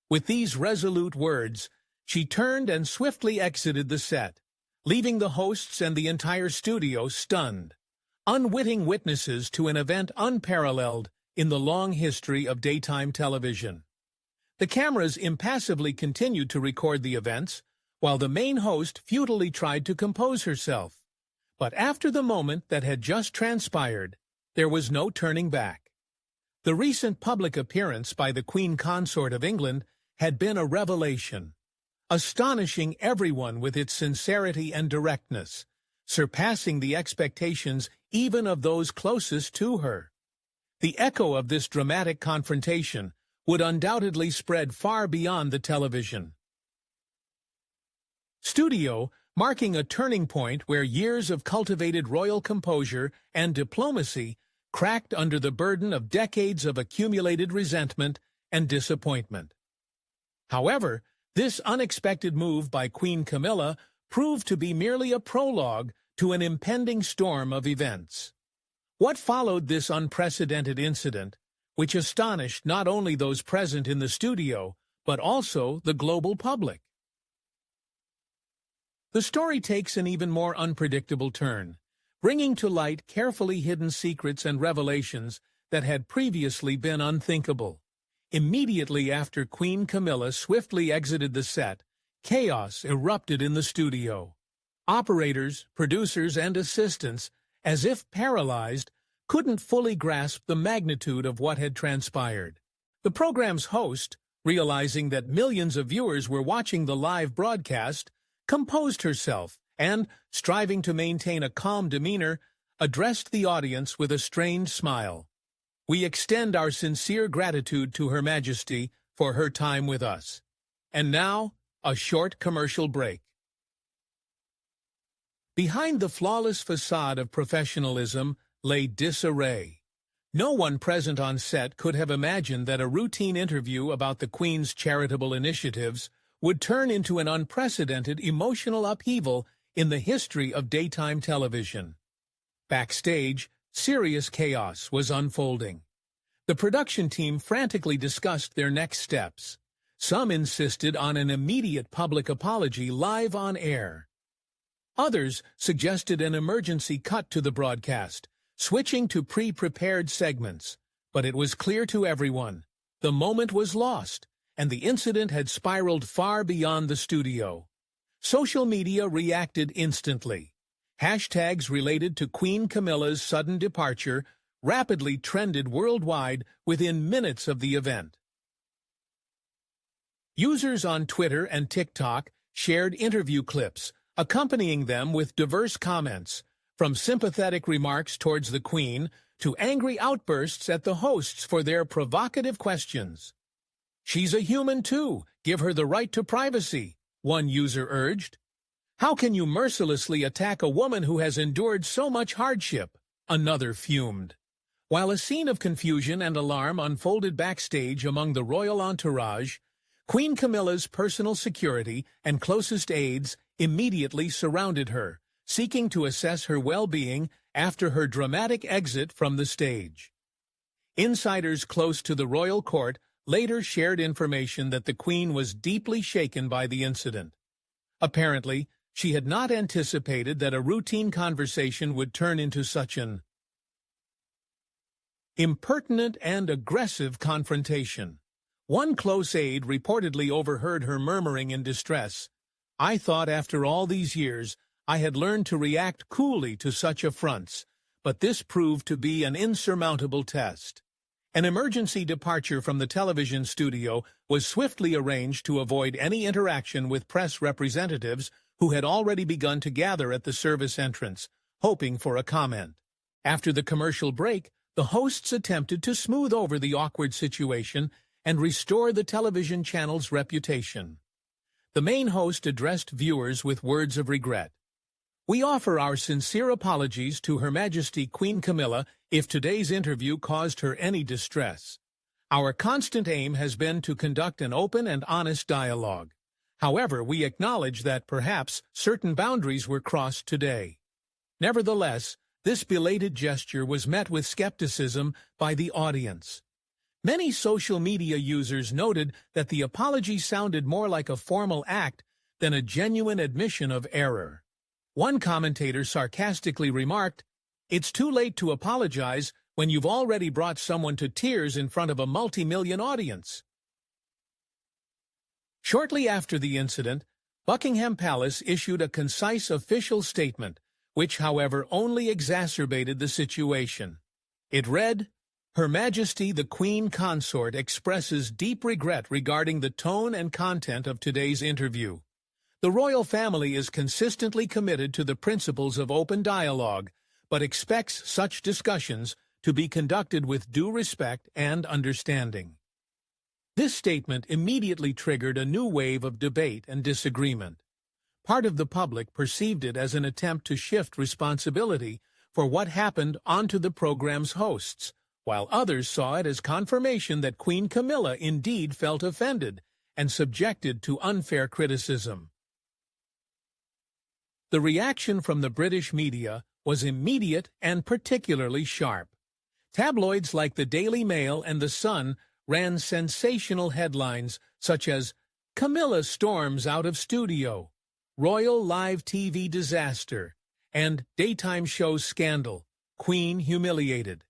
With these resolute words, she turned and swiftly exited the set, leaving the hosts and the entire studio stunned, unwitting witnesses to an event unparalleled in the long history of daytime television. The cameras impassively continued to record the events, while the main host futilely tried to compose herself. But after the moment that had just transpired, there was no turning back. The recent public appearance by the Queen Consort of England had been a revelation, astonishing everyone with its sincerity and directness, surpassing the expectations even of those closest to her. The echo of this dramatic confrontation would undoubtedly spread far beyond the television studio, marking a turning point where years of cultivated royal composure and diplomacy cracked under the burden of decades of accumulated resentment and disappointment. However, this unexpected move by Queen Camilla proved to be merely a prologue to an impending storm of events. What followed this unprecedented incident, which astonished not only those present in the studio, but also the global public? The story takes an even more unpredictable turn, bringing to light carefully hidden secrets and revelations that had previously been unthinkable. Immediately after Queen Camilla swiftly exited the set, chaos erupted in the studio. Operators, producers, and assistants, as if paralyzed, couldn't fully grasp the magnitude of what had transpired. The program's host, realizing that millions of viewers were watching the live broadcast, composed herself and, striving to maintain a calm demeanor, addressed the audience with a strained smile. "We extend our sincere gratitude to Her Majesty for her time with us. And now, a short commercial break." Behind the flawless facade of professionalism lay disarray. No one present on set could have imagined that a routine interview about the Queen's charitable initiatives would turn into an unprecedented emotional upheaval in the history of daytime television. Backstage, serious chaos was unfolding. The production team frantically discussed their next steps. Some insisted on an immediate public apology live on air. Others suggested an emergency cut to the broadcast, switching to pre-prepared segments. But it was clear to everyone, the moment was lost, and the incident had spiraled far beyond the studio. Social media reacted instantly. Hashtags related to Queen Camilla's sudden departure rapidly trended worldwide within minutes of the event. Users on Twitter and TikTok shared interview clips, accompanying them with diverse comments, from sympathetic remarks towards the Queen to angry outbursts at the hosts for their provocative questions. "She's a human too. Give her the right to privacy," one user urged. "How can you mercilessly attack a woman who has endured so much hardship?" another fumed. While a scene of confusion and alarm unfolded backstage among the royal entourage, Queen Camilla's personal security and closest aides immediately surrounded her, seeking to assess her well-being after her dramatic exit from the stage. Insiders close to the royal court later shared information that the Queen was deeply shaken by the incident. Apparently, she had not anticipated that a routine conversation would turn into such an impertinent and aggressive confrontation. One close aide reportedly overheard her murmuring in distress, "I thought after all these years I had learned to react coolly to such affronts, but this proved to be an insurmountable test." An emergency departure from the television studio was swiftly arranged to avoid any interaction with press representatives who had already begun to gather at the service entrance, hoping for a comment. After the commercial break, the hosts attempted to smooth over the awkward situation and restore the television channel's reputation. The main host addressed viewers with words of regret. "We offer our sincere apologies to Her Majesty Queen Camilla if today's interview caused her any distress. Our constant aim has been to conduct an open and honest dialogue. However, we acknowledge that perhaps certain boundaries were crossed today." Nevertheless, this belated gesture was met with skepticism by the audience. Many social media users noted that the apology sounded more like a formal act than a genuine admission of error. One commentator sarcastically remarked, "It's too late to apologize when you've already brought someone to tears in front of a multi-million audience." Shortly after the incident, Buckingham Palace issued a concise official statement, which, however, only exacerbated the situation. It read, "Her Majesty the Queen Consort expresses deep regret regarding the tone and content of today's interview. The royal family is consistently committed to the principles of open dialogue, but expects such discussions to be conducted with due respect and understanding." This statement immediately triggered a new wave of debate and disagreement. Part of the public perceived it as an attempt to shift responsibility for what happened onto the program's hosts, while others saw it as confirmation that Queen Camilla indeed felt offended and subjected to unfair criticism. The reaction from the British media was immediate and particularly sharp. Tabloids like the Daily Mail and The Sun ran sensational headlines such as "Camilla storms out of studio," "Royal Live TV disaster," and "Daytime show scandal, Queen humiliated."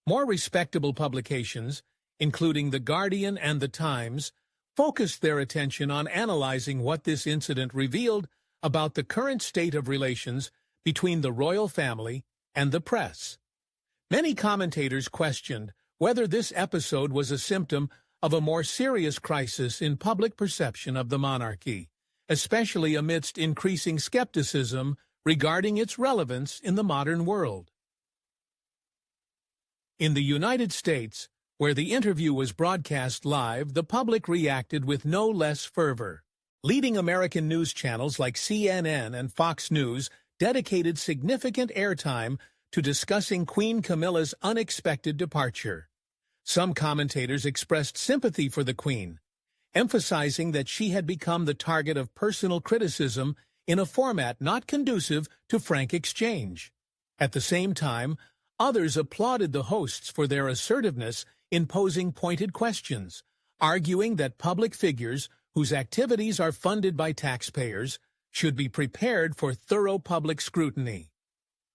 More respectable publications, including The Guardian and The Times, focused their attention on analyzing what this incident revealed about the current state of relations between the royal family and the press. Many commentators questioned whether this episode was a symptom of a more serious crisis in public perception of the monarchy, especially amidst increasing skepticism regarding its relevance in the modern world. In the United States, where the interview was broadcast live, the public reacted with no less fervor. Leading American news channels like CNN and Fox News dedicated significant airtime to discussing Queen Camilla's unexpected departure. Some commentators expressed sympathy for the Queen, emphasizing that she had become the target of personal criticism in a format not conducive to frank exchange. At the same time, others applauded the hosts for their assertiveness in posing pointed questions, arguing that public figures whose activities are funded by taxpayers should be prepared for thorough public scrutiny.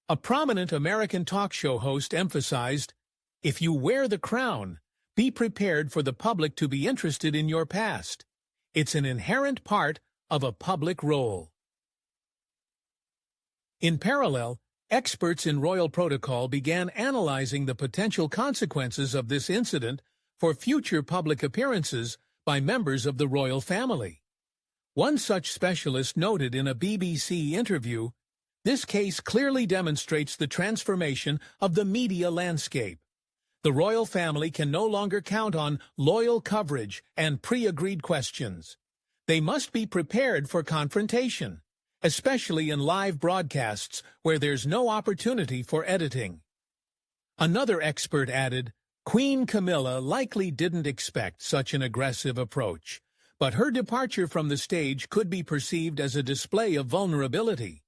A prominent American talk show host emphasized, "If you wear the crown, be prepared for the public to be interested in your past. It's an inherent part of a public role. In parallel, experts in royal protocol began analyzing the potential consequences of this incident for future public appearances by members of the royal family. One such specialist noted in a BBC interview, "This case clearly demonstrates the transformation of the media landscape. The royal family can no longer count on loyal coverage and pre-agreed questions. They must be prepared for confrontation, especially in live broadcasts where there's no opportunity for editing." Another expert added, "Queen Camilla likely didn't expect such an aggressive approach, but her departure from the stage could be perceived as a display of vulnerability.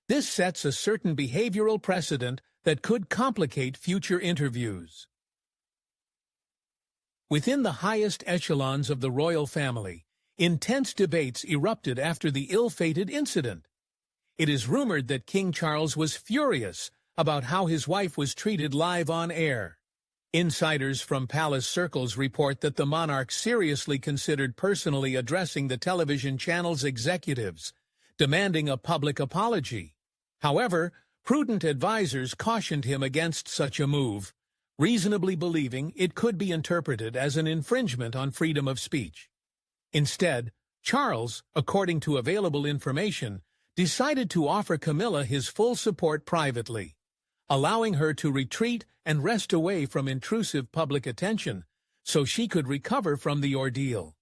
This sets a certain behavioral precedent that could complicate future interviews." Within the highest echelons of the royal family, intense debates erupted after the ill-fated incident. It is rumored that King Charles was furious about how his wife was treated live on air. Insiders from palace circles report that the monarch seriously considered personally addressing the television channel's executives, demanding a public apology. However, prudent advisers cautioned him against such a move, reasonably believing it could be interpreted as an infringement on freedom of speech. Instead, Charles, according to available information, decided to offer Camilla his full support privately, allowing her to retreat and rest away from intrusive public attention so she could recover from the ordeal.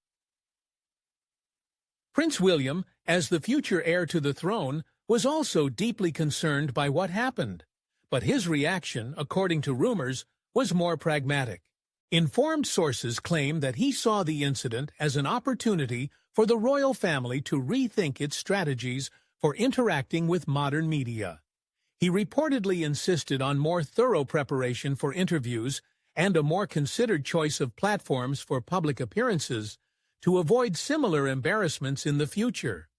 Prince William, as the future heir to the throne, was also deeply concerned by what happened, but his reaction, according to rumors, was more pragmatic. Informed sources claim that he saw the incident as an opportunity for the royal family to rethink its strategies for interacting with modern media. He reportedly insisted on more thorough preparation for interviews and a more considered choice of platforms for public appearances to avoid similar embarrassments in the future.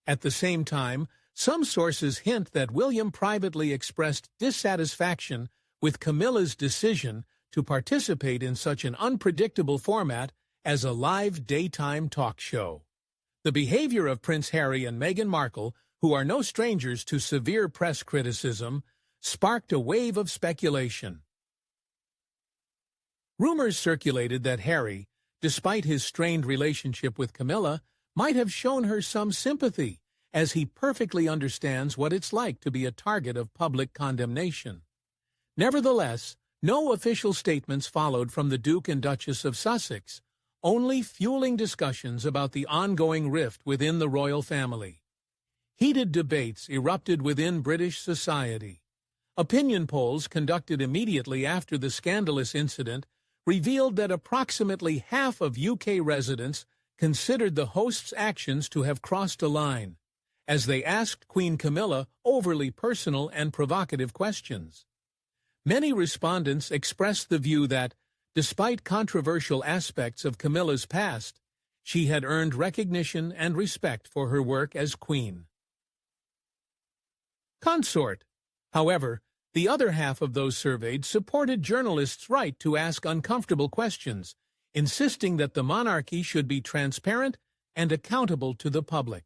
At the same time, some sources hint that William privately expressed dissatisfaction with Camilla's decision to participate in such an unpredictable format as a live daytime talk show. The behavior of Prince Harry and Meghan Markle, who are no strangers to severe press criticism, sparked a wave of speculation. Rumors circulated that Harry, despite his strained relationship with Camilla, might have shown her some sympathy, as he perfectly understands what it's like to be a target of public condemnation. Nevertheless, no official statements followed from the Duke and Duchess of Sussex, only fueling discussions about the ongoing rift within the royal family. Heated debates erupted within British society. Opinion polls conducted immediately after the scandalous incident revealed that approximately half of UK residents considered the host's actions to have crossed a line, as they asked Queen Camilla overly personal and provocative questions. Many respondents expressed the view that, despite controversial aspects of Camilla's past, she had earned recognition and respect for her work as queen. Consort. However, the other half of those surveyed supported journalists' right to ask uncomfortable questions, insisting that the monarchy should be transparent and accountable to the public,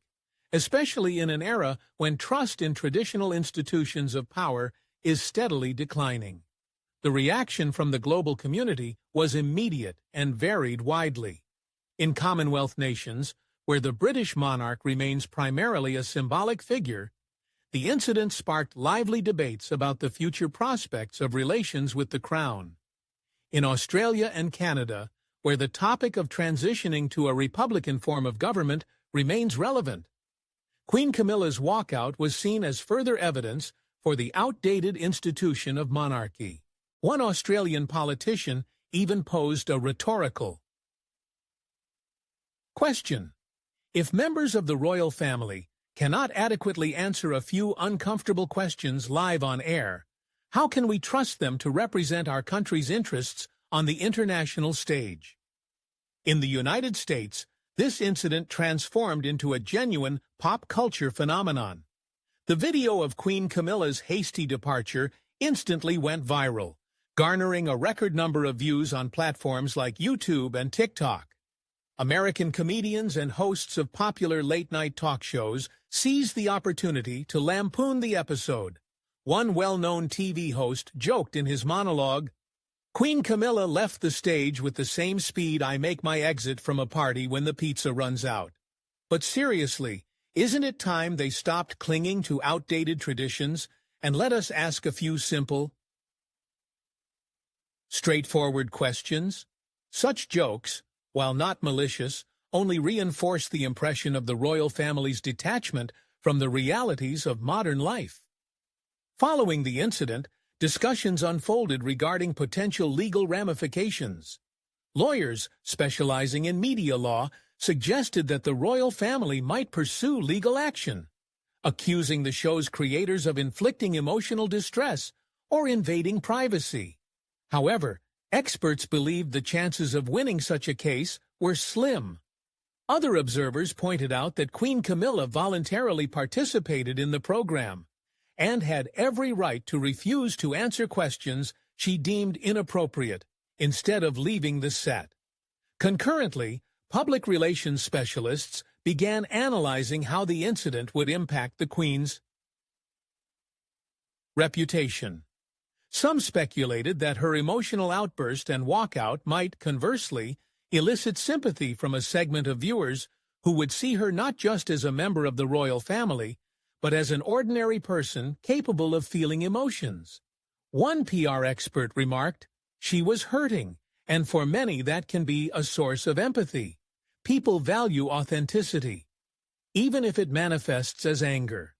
especially in an era when trust in traditional institutions of power is steadily declining. The reaction from the global community was immediate and varied widely. In Commonwealth nations, where the British monarch remains primarily a symbolic figure, the incident sparked lively debates about the future prospects of relations with the Crown. In Australia and Canada, where the topic of transitioning to a republican form of government remains relevant, Queen Camilla's walkout was seen as further evidence for the outdated institution of monarchy. One Australian politician even posed a rhetorical question. If members of the royal family cannot adequately answer a few uncomfortable questions live on air, how can we trust them to represent our country's interests on the international stage? In the United States, this incident transformed into a genuine pop culture phenomenon. The video of Queen Camilla's hasty departure instantly went viral, garnering a record number of views on platforms like YouTube and TikTok. American comedians and hosts of popular late-night talk shows seized the opportunity to lampoon the episode. One well-known TV host joked in his monologue, "Queen Camilla left the stage with the same speed I make my exit from a party when the pizza runs out. But seriously, isn't it time they stopped clinging to outdated traditions and let us ask a few simple, straightforward questions?" Such jokes, while not malicious, only reinforce the impression of the royal family's detachment from the realities of modern life. Following the incident, discussions unfolded regarding potential legal ramifications. Lawyers specializing in media law suggested that the royal family might pursue legal action, accusing the show's creators of inflicting emotional distress or invading privacy. However, experts believed the chances of winning such a case were slim. Other observers pointed out that Queen Camilla voluntarily participated in the program and had every right to refuse to answer questions she deemed inappropriate, instead of leaving the set. Concurrently, public relations specialists began analyzing how the incident would impact the Queen's reputation. Some speculated that her emotional outburst and walkout might, conversely, elicit sympathy from a segment of viewers who would see her not just as a member of the royal family, but as an ordinary person capable of feeling emotions. One PR expert remarked, "She was hurting, and for many that can be a source of empathy. People value authenticity, even if it manifests as anger."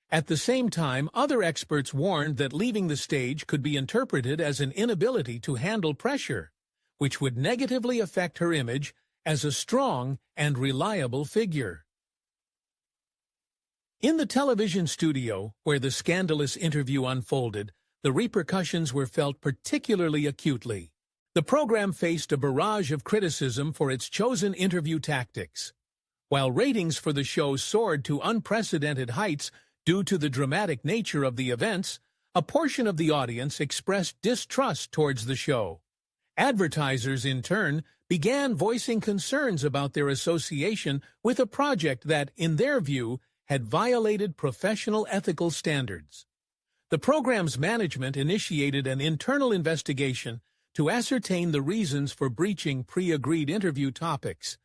At the same time, other experts warned that leaving the stage could be interpreted as an inability to handle pressure, which would negatively affect her image as a strong and reliable figure. In the television studio, where the scandalous interview unfolded, the repercussions were felt particularly acutely. The program faced a barrage of criticism for its chosen interview tactics. While ratings for the show soared to unprecedented heights due to the dramatic nature of the events, a portion of the audience expressed distrust towards the show. Advertisers, in turn, began voicing concerns about their association with a project that, in their view, had violated professional ethical standards. The program's management initiated an internal investigation to ascertain the reasons for breaching pre-agreed interview topics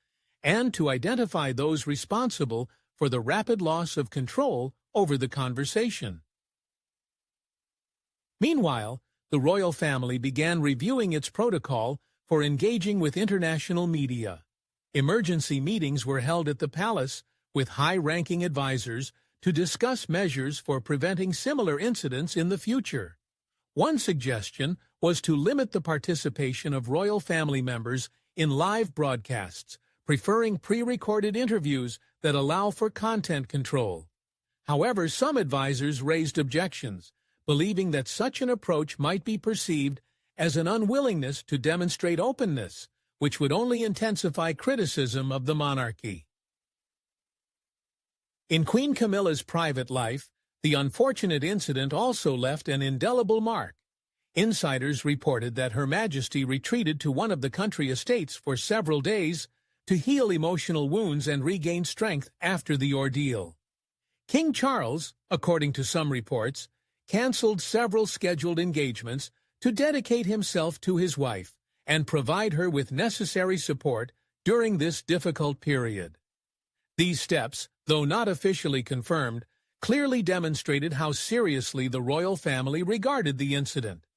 and to identify those responsible for the rapid loss of control over the conversation. Meanwhile, the royal family began reviewing its protocol for engaging with international media. Emergency meetings were held at the palace with high-ranking advisors to discuss measures for preventing similar incidents in the future. One suggestion was to limit the participation of royal family members in live broadcasts, preferring pre-recorded interviews that allow for content control. However, some advisors raised objections, believing that such an approach might be perceived as an unwillingness to demonstrate openness, which would only intensify criticism of the monarchy. In Queen Camilla's private life, the unfortunate incident also left an indelible mark. Insiders reported that Her Majesty retreated to one of the country estates for several days to heal emotional wounds and regain strength after the ordeal. King Charles, according to some reports, canceled several scheduled engagements to dedicate himself to his wife and provide her with necessary support during this difficult period. These steps, though not officially confirmed, clearly demonstrated how seriously the royal family regarded the incident.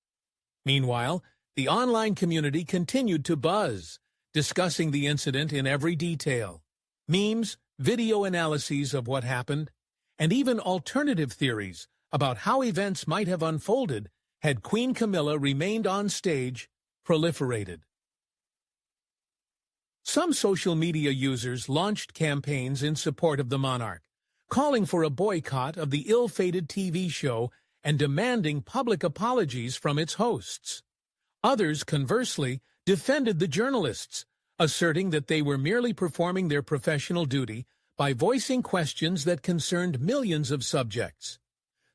Meanwhile, the online community continued to buzz, discussing the incident in every detail. Memes, video analyses of what happened, and even alternative theories about how events might have unfolded had Queen Camilla remained on stage proliferated. Some social media users launched campaigns in support of the monarch, calling for a boycott of the ill-fated TV show and demanding public apologies from its hosts. Others, conversely, defended the journalists, asserting that they were merely performing their professional duty by voicing questions that concerned millions of subjects.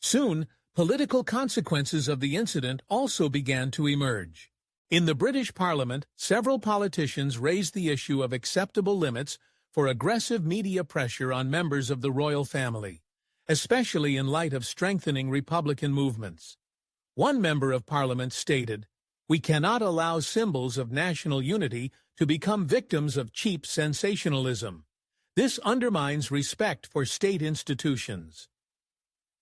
Soon, political consequences of the incident also began to emerge. In the British Parliament, several politicians raised the issue of acceptable limits for aggressive media pressure on members of the royal family, especially in light of strengthening Republican movements. One member of Parliament stated, "We cannot allow symbols of national unity to become victims of cheap sensationalism. This undermines respect for state institutions."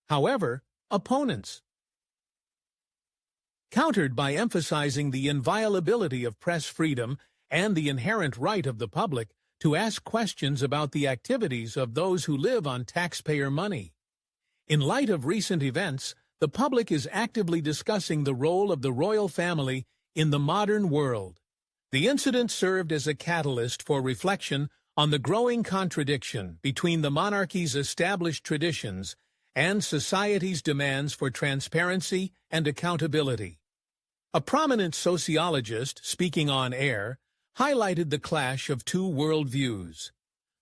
However, opponents countered by emphasizing the inviolability of press freedom and the inherent right of the public to ask questions about the activities of those who live on taxpayer money. In light of recent events, the public is actively discussing the role of the royal family in the modern world. The incident served as a catalyst for reflection on the growing contradiction between the monarchy's established traditions and society's demands for transparency and accountability. A prominent sociologist, speaking on air, highlighted the clash of two worldviews: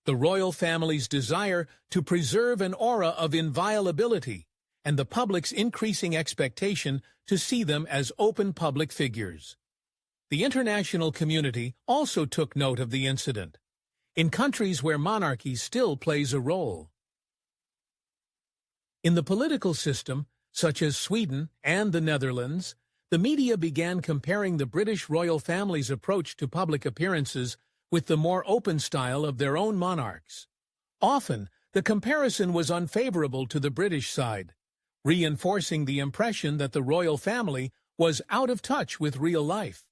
the royal family's desire to preserve an aura of inviolability and the public's increasing expectation to see them as open public figures. The international community also took note of the incident, in countries where monarchy still plays a role. In the political system, such as Sweden and the Netherlands, the media began comparing the British royal family's approach to public appearances with the more open style of their own monarchs. Often, the comparison was unfavorable to the British side, reinforcing the impression that the royal family was out of touch with real life.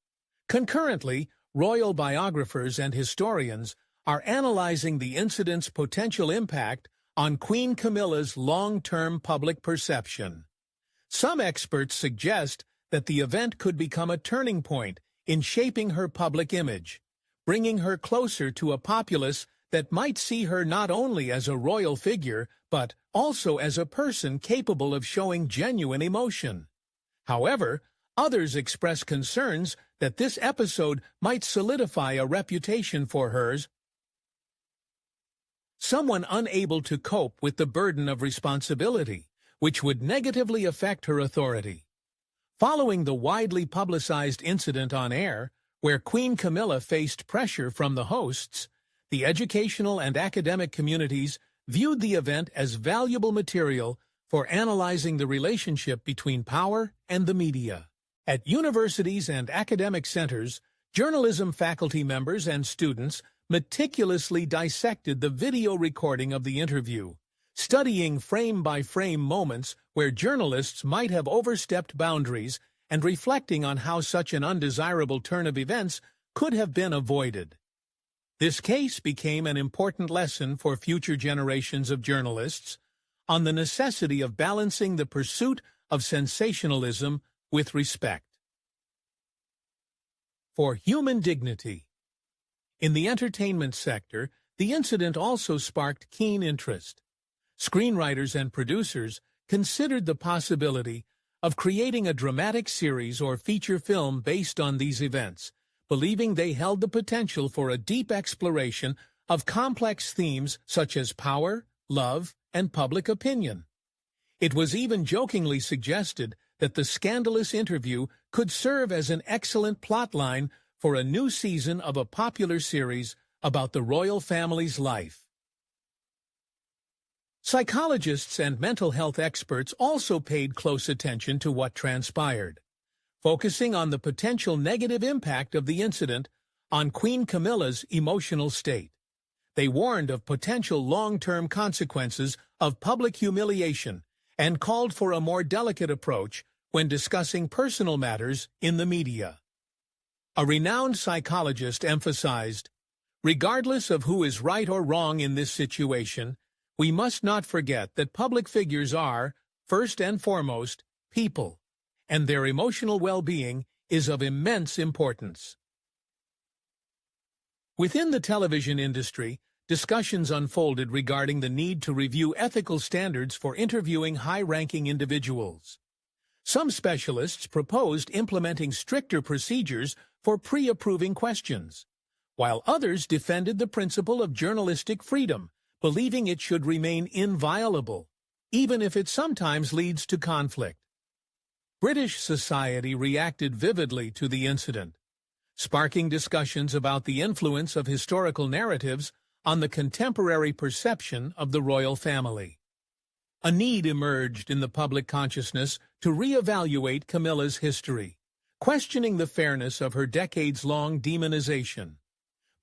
Concurrently, royal biographers and historians are analyzing the incident's potential impact on Queen Camilla's long-term public perception. Some experts suggest that the event could become a turning point in shaping her public image, bringing her closer to a populace that might see her not only as a royal figure, but also as a person capable of showing genuine emotion. However, others express concerns that this episode might solidify a reputation for her as someone unable to cope with the burden of responsibility, which would negatively affect her authority. Following the widely publicized incident on air, where Queen Camilla faced pressure from the hosts, the educational and academic communities viewed the event as valuable material for analyzing the relationship between power and the media. At universities and academic centers, journalism faculty members and students meticulously dissected the video recording of the interview, studying frame-by-frame moments where journalists might have overstepped boundaries and reflecting on how such an undesirable turn of events could have been avoided. This case became an important lesson for future generations of journalists on the necessity of balancing the pursuit of sensationalism with respect for human dignity. In the entertainment sector, the incident also sparked keen interest. Screenwriters and producers considered the possibility of creating a dramatic series or feature film based on these events, believing they held the potential for a deep exploration of complex themes such as power, love, and public opinion. It was even jokingly suggested that the scandalous interview could serve as an excellent plotline for a new season of a popular series about the royal family's life. Psychologists and mental health experts also paid close attention to what transpired, focusing on the potential negative impact of the incident on Queen Camilla's emotional state. They warned of potential long-term consequences of public humiliation and called for a more delicate approach when discussing personal matters in the media. A renowned psychologist emphasized, "Regardless of who is right or wrong in this situation, we must not forget that public figures are, first and foremost, people, and their emotional well-being is of immense importance." Within the television industry, discussions unfolded regarding the need to review ethical standards for interviewing high-ranking individuals. Some specialists proposed implementing stricter procedures for pre-approving questions, while others defended the principle of journalistic freedom, believing it should remain inviolable, even if it sometimes leads to conflict. British society reacted vividly to the incident, sparking discussions about the influence of historical narratives on the contemporary perception of the royal family. A need emerged in the public consciousness to re-evaluate Camilla's history, questioning the fairness of her decades-long demonization.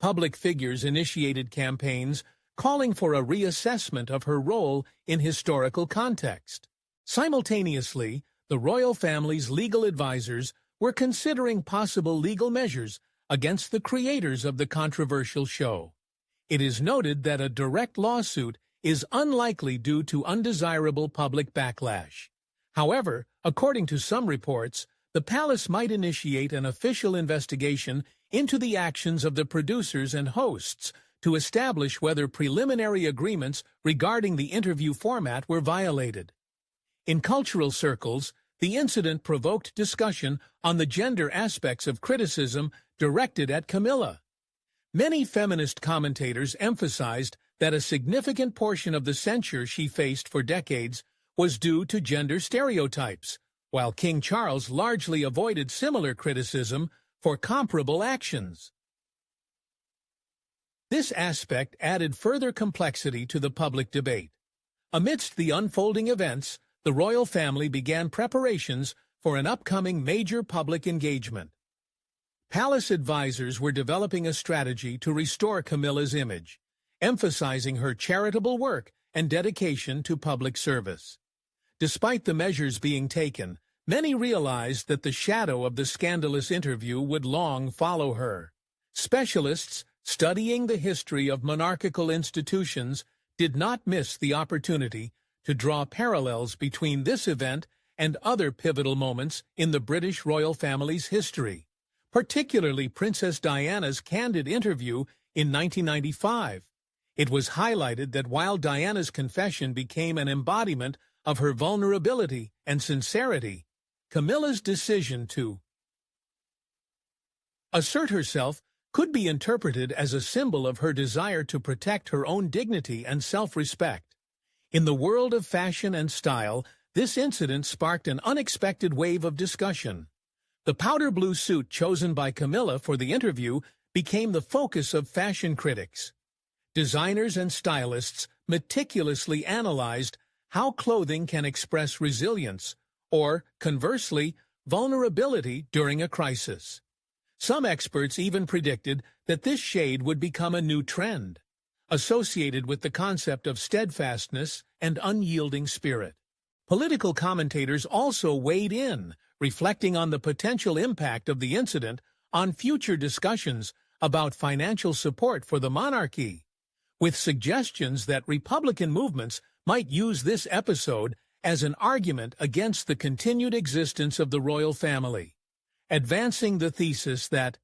Public figures initiated campaigns calling for a reassessment of her role in historical context. Simultaneously, the royal family's legal advisors were considering possible legal measures against the creators of the controversial show. It is noted that a direct lawsuit is unlikely due to undesirable public backlash. However, according to some reports, the palace might initiate an official investigation into the actions of the producers and hosts to establish whether preliminary agreements regarding the interview format were violated. In cultural circles, the incident provoked discussion on the gender aspects of criticism directed at Camilla. Many feminist commentators emphasized that a significant portion of the censure she faced for decades was due to gender stereotypes, while King Charles largely avoided similar criticism for comparable actions. This aspect added further complexity to the public debate. Amidst the unfolding events, the royal family began preparations for an upcoming major public engagement. Palace advisors were developing a strategy to restore Camilla's image, emphasizing her charitable work and dedication to public service. Despite the measures being taken, many realized that the shadow of the scandalous interview would long follow her. Specialists studying the history of monarchical institutions did not miss the opportunity to draw parallels between this event and other pivotal moments in the British royal family's history, particularly Princess Diana's candid interview in 1995. It was highlighted that while Diana's confession became an embodiment of her vulnerability and sincerity, Camilla's decision to assert herself could be interpreted as a symbol of her desire to protect her own dignity and self-respect. In the world of fashion and style, this incident sparked an unexpected wave of discussion. The powder blue suit chosen by Camilla for the interview became the focus of fashion critics. Designers and stylists meticulously analyzed how clothing can express resilience, or, conversely, vulnerability during a crisis. Some experts even predicted that this shade would become a new trend, associated with the concept of steadfastness and unyielding spirit. Political commentators also weighed in, reflecting on the potential impact of the incident on future discussions about financial support for the monarchy, with suggestions that Republican movements might use this episode as an argument against the continued existence of the royal family, advancing the thesis that